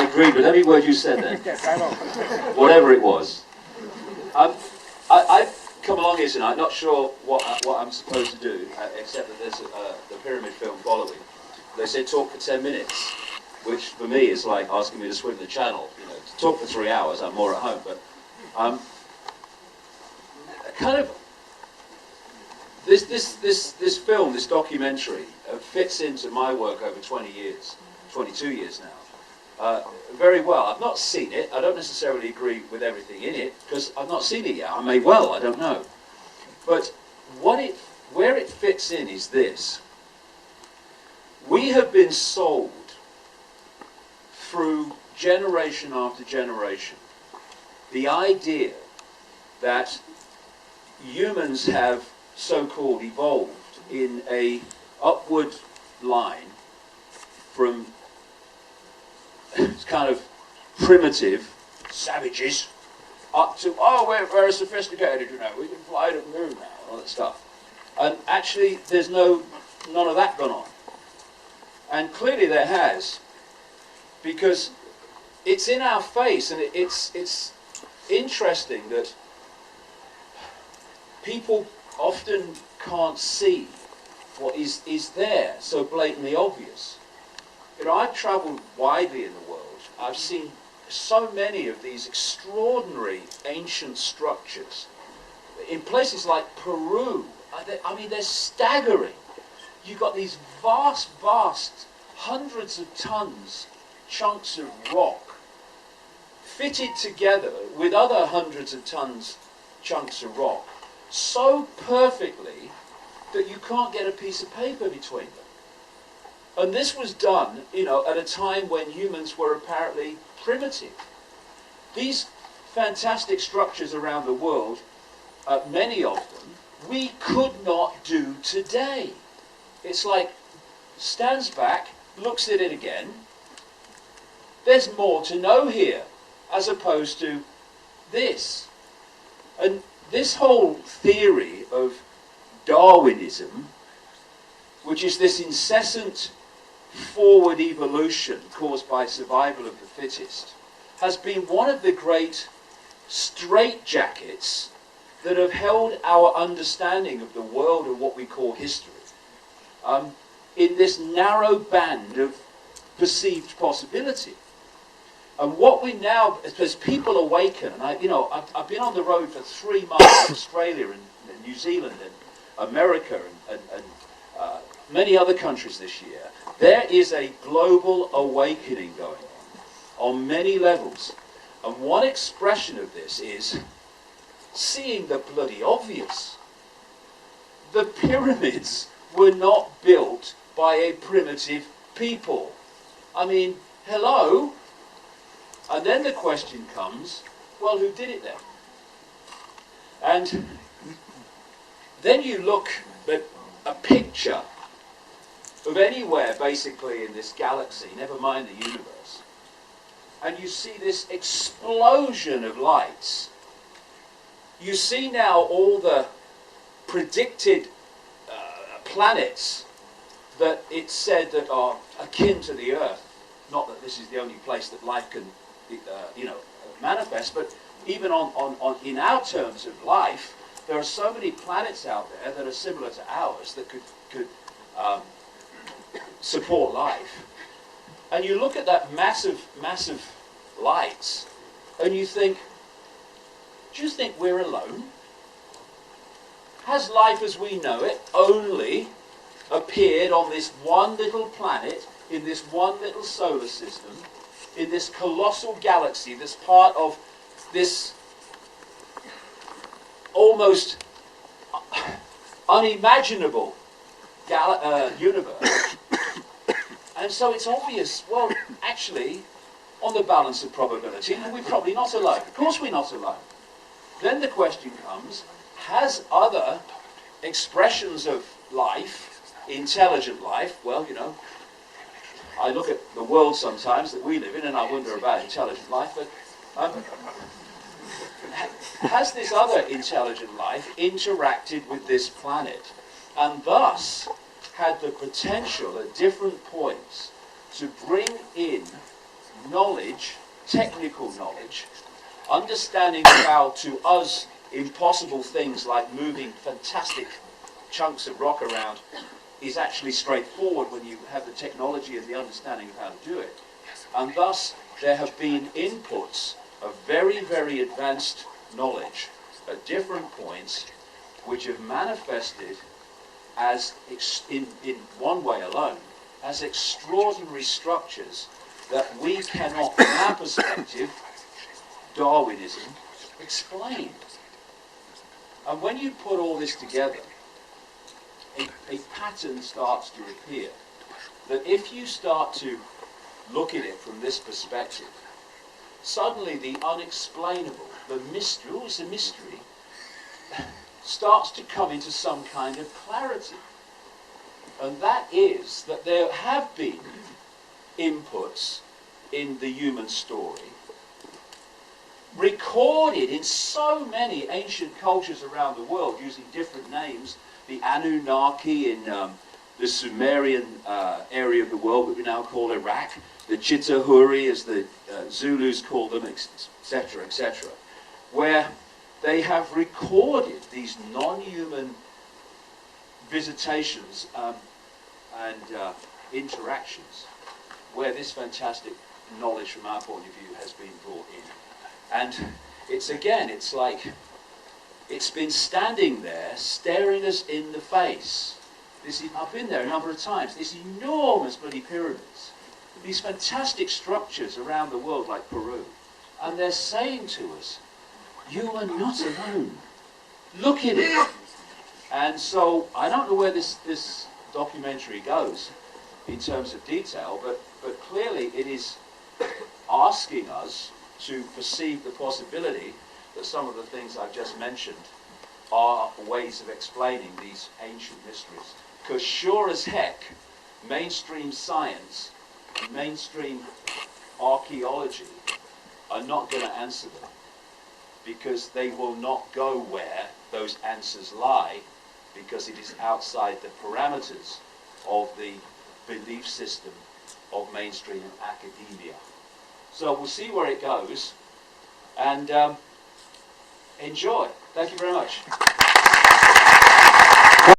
I agreed with every word you said then. Yes, I know. Whatever it was. I've come along here tonight, not sure what I'm supposed to do, except that there's the Pyramid film following. They said talk for 10 minutes, which for me is like asking me to swim the channel. You know, to talk for 3 hours, I'm more at home. But kind of this film, this documentary, fits into my work over 20 years, 22 years now. Very well. I've not seen it. I don't necessarily agree with everything in it because I've not seen it yet. I may well. I don't know. But where it fits in is this: we have been sold through generation after generation the idea that humans have so-called evolved in a upward line from kind of primitive savages up to, oh, we're very sophisticated, you know, we can fly to the moon now, and all that stuff. And actually, there's none of that gone on. And clearly there has, because it's in our face, and it's interesting that people often can't see what is there so blatantly obvious. You know, I've travelled widely in the world. I've seen so many of these extraordinary ancient structures. In places like Peru, I mean, they're staggering. You've got these vast, hundreds of tons chunks of rock fitted together with other hundreds of tons chunks of rock so perfectly that you can't get a piece of paper between them. And this was done, you know, at a time when humans were apparently primitive. These fantastic structures around the world, many of them, we could not do today. It's like, stands back, looks at it again. There's more to know here, as opposed to this. And this whole theory of Darwinism, which is this incessant forward evolution caused by survival of the fittest, has been one of the great straitjackets that have held our understanding of the world and what we call history in this narrow band of perceived possibility. And what we now, as people awaken, and I've been on the road for 3 months in Australia and New Zealand and America and many other countries this year, there is a global awakening going on many levels. And one expression of this is seeing the bloody obvious. The pyramids were not built by a primitive people. I mean, hello? And then the question comes, well, who did it then? And then you look at a picture of anywhere basically in this galaxy, never mind the universe, and you see this explosion of lights. You see now all the predicted planets that it's said that are akin to the Earth. Not that this is the only place that life can manifest, but even in our terms of life, there are so many planets out there that are similar to ours that could support life. And you look at that massive lights, and you think, do you think we're alone? Has life as we know it only appeared on this one little planet, in this one little solar system, in this colossal galaxy that's part of this almost unimaginable universe? And so it's obvious, well, actually, on the balance of probability, we're probably not alone. Of course we're not alone. Then the question comes, has other expressions of life, intelligent life, well, you know, I look at the world sometimes that we live in and I wonder about intelligent life, but has this other intelligent life interacted with this planet and thus had the potential at different points to bring in knowledge, technical knowledge, understanding how to us impossible things like moving fantastic chunks of rock around is actually straightforward when you have the technology and the understanding of how to do it. And thus, there have been inputs of very, very advanced knowledge at different points which have manifested as, in one way alone, as extraordinary structures that we cannot, from our perspective, Darwinism, explain. And when you put all this together, a pattern starts to appear. That if you start to look at it from this perspective, suddenly the unexplainable, the mystery, always a mystery, starts to come into some kind of clarity. And that is that there have been inputs in the human story recorded in so many ancient cultures around the world using different names. The Anunnaki in the Sumerian area of the world that we now call Iraq, the Chitahuri as the Zulus call them, etc., etc., where they have recorded these non-human visitations and interactions where this fantastic knowledge from our point of view has been brought in. And it's like it's been standing there staring us in the face. I've been there a number of times. These enormous bloody pyramids, these fantastic structures around the world like Peru, and they're saying to us, you are not alone. Look at it. And so I don't know where this documentary goes in terms of detail, but clearly it is asking us to perceive the possibility that some of the things I've just mentioned are ways of explaining these ancient mysteries. Because sure as heck, mainstream science, mainstream archaeology are not going to answer them, because they will not go where those answers lie, because it is outside the parameters of the belief system of mainstream academia. So we'll see where it goes, and enjoy. Thank you very much.